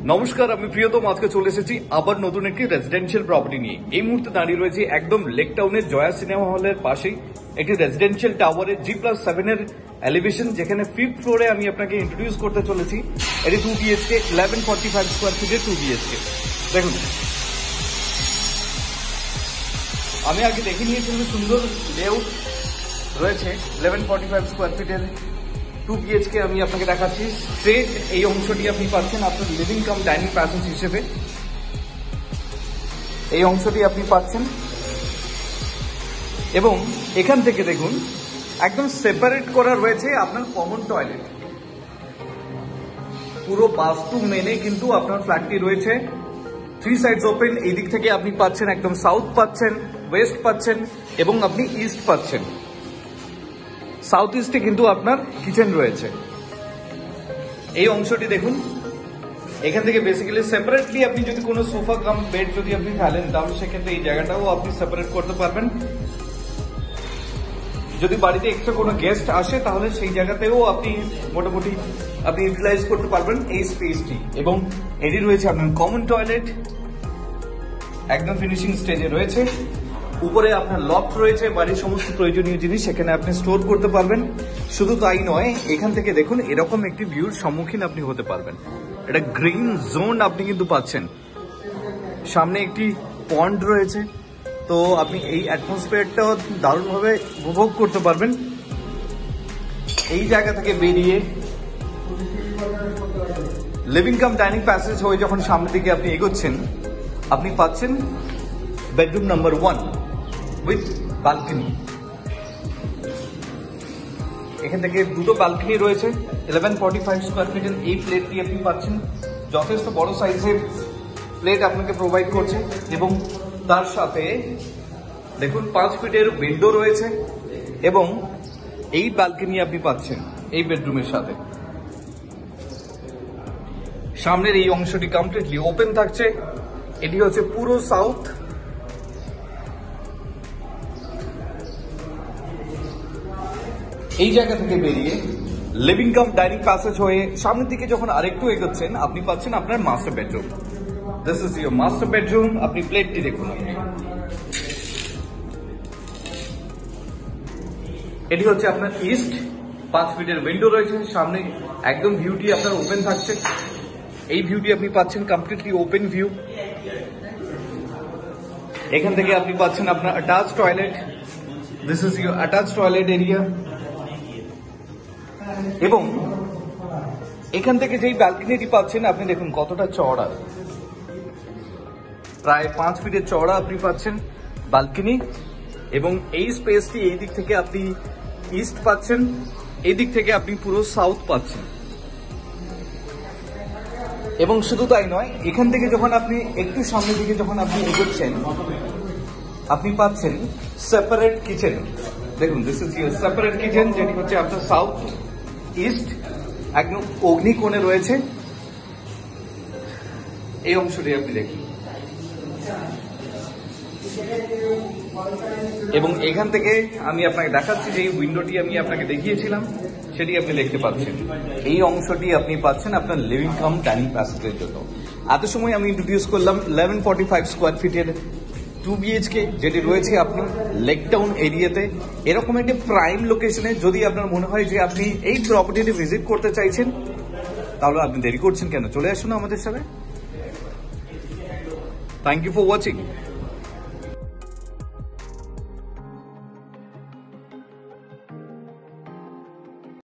নমস্কার, আমি প্রিয়তম আজকে চলে এসেছি আবার নতুন একটি রেসিডেন্সিয়াল প্রপার্টি নিয়ে। এই মুহূর্তে দাঁড়িয়ে রয়েছে একদম লেক টাউনের জয়া সিনেমা হলের পাশেই একটি রেসিডেন্সিয়াল টাওয়ারের G+7 এর এলিভেশন, যেখানে 5th ফ্লোরে আমি আপনাকে ইন্ট্রোডিউস করতে চলেছি। এটি 2 BHK 1145 স্কোয়ার ফিটের 2 BHK। দেখুন, আমি আগে দেখে নিয়েছি সুন্দর লেআউট রয়েছে 1145 স্কোয়ার ফিটের 2 BHK। আমি আপনাকে দেখাচ্ছি স্ট্রেট এই অংশটি আপনি পাচ্ছেন আপনার লিভিং কাম ডাইনিং প্যাসেজ হিসেবে। এই অংশটি আপনি পাচ্ছেন এবং এখান থেকে দেখুন একদম সেপারেট করা রয়েছে আপনার কমন টয়লেট। পুরো বাস্তু মেনে কিন্তু আপনার ফ্ল্যাটটি রয়েছে 3 সাইডস ওপেন। এই দিক থেকে আপনি পাচ্ছেন একদম সাউথ পাচ্ছেন, ওয়েস্ট পাচ্ছেন এবং আপনি ইস্ট পাচ্ছেন। সাউথ ইস্টে কিন্তু আপনার কিচেন রয়েছে। এই অংশটি দেখুন, এখান থেকে বেসিক্যালি সেপারেটলি আপনি যদি কোনো সোফা কাম বেড যদি আপনি ফেলেন তাহলে সেক্ষেত্রে এই জায়গাটাও আপনি সেপারেট করতে পারবেন। যদি বাড়িতে এক্সট্রা কোনো গেস্ট আসে তাহলে সেই জায়গাতেও আপনি মোটামুটি আপনি ইউটিলাইজ করতে পারবেন এই স্পেসটি। এবং এটি রয়েছে আপনার কমন টয়লেট, একদম ফিনিশিং স্টেজে রয়েছে। উপরে আপনার লফট রয়েছে, বাড়ির সমস্ত প্রয়োজনীয় জিনিস সেখানে আপনি স্টোর করতে পারবেন। শুধু তাই নয়, এখান থেকে দেখুন এরকম একটি ভিউর সম্মুখীন আপনি হতে পারবেন। এটা গ্রিন জোন আপনি কিন্তু পাচ্ছেন। সামনে একটি পন্ড রয়েছে, তো আপনি এই অ্যাটমসফিয়ারটাও দারুণভাবে উপভোগ করতে পারবেন। এই জায়গা থেকে বেরিয়ে লিভিং কাম ডাইনিং প্যাসেজ হয়ে যখন সামনের দিকে আপনি এগোচ্ছেন, আপনি পাচ্ছেন বেডরুম নাম্বার 1 উইথ বালকনি। এখান থেকে দুটো বালকনি রয়েছে। 1145 স্কোয়ার ফিটের এই প্লেটটি আপনি পাচ্ছেন। যথেষ্ট বড় সাইজের প্লেট আপনাকে প্রোভাইড করছে এবং তার সাথে দেখুন 5 ফিটের উইন্ডো রয়েছে এবং এই বালকনি আপনি পাচ্ছেন এই বেডরুমের সাথে। সামনের এই অংশটি কমপ্লিটলি ওপেন থাকছে। এটি হচ্ছে পুরো সাউথ। এই জায়গা থেকে বেরিয়ে লিভিং কাম ডাইনিং প্যাসেজ হয়ে সামনের দিকে যখন আরেকটু এগোচ্ছেন আপনি পাচ্ছেন আপনার master bedroom. This is your master bedroom. আপনি প্লেটটি দেখুন। এটি হচ্ছে আপনার ইস্ট। 5 ফিটের উইন্ডো রয়েছে। সামনে একদম ভিউটি আপনার ওপেন থাকছে। এই ভিউটি আপনি পাচ্ছেন কমপ্লিটলি ওপেন ভিউ। এখান থেকে আপনি পাচ্ছেন আপনার attach toilet. This is your attach toilet area. এবং এখান থেকে যেই ব্যালকনিটি পাচ্ছেন আপনি দেখুন কতটা চওড়া, প্রায় 5 ফিটের চওড়া আপনি পাচ্ছেন ব্যালকনি। এবং এই স্পেসটি এই দিক থেকে আপনি ইস্ট পাচ্ছেন, এই দিক থেকে আপনি পুরো সাউথ পাচ্ছেন। এবং শুধু তাই নয়, এখান থেকে যখন আপনি একটু সামনের দিকে যখন আপনি এগোচ্ছেন আপনি পাচ্ছেন সেপারেট কিচেন। দেখুন, this is your separate kitchen, যেটি হচ্ছে আপনার সাউথ ইস্ট একদম অগ্নিকোণে রয়েছে। এই অংশটি আপনি দেখুন এবং এখান থেকে আমি আপনাকে দেখাচ্ছি যে এই উইন্ডোটি আমি আপনাকে দেখিয়েছিলাম সেটি আপনি দেখতে পাচ্ছেন। এই অংশটি আপনি পাচ্ছেন আপনার লিভিং কাম ডাইনিং প্যাসেজের জন্য। এত সময় আমি ইন্ট্রোডিউস করলাম 1145 স্কোয়ার ফিটের 2 BHK, যেটি রয়েছে আপনি লেক টাউন এরিয়াতে এরকম একটি প্রাইম লোকেশনে। যদি আপনার মনে হয় যে আপনি এই প্রপার্টিটি ভিজিট করতে চাইছেন তাহলে আপনি দেরি করছেন কেন? চলে আসুন আমাদের সাথে। Thank you for watching.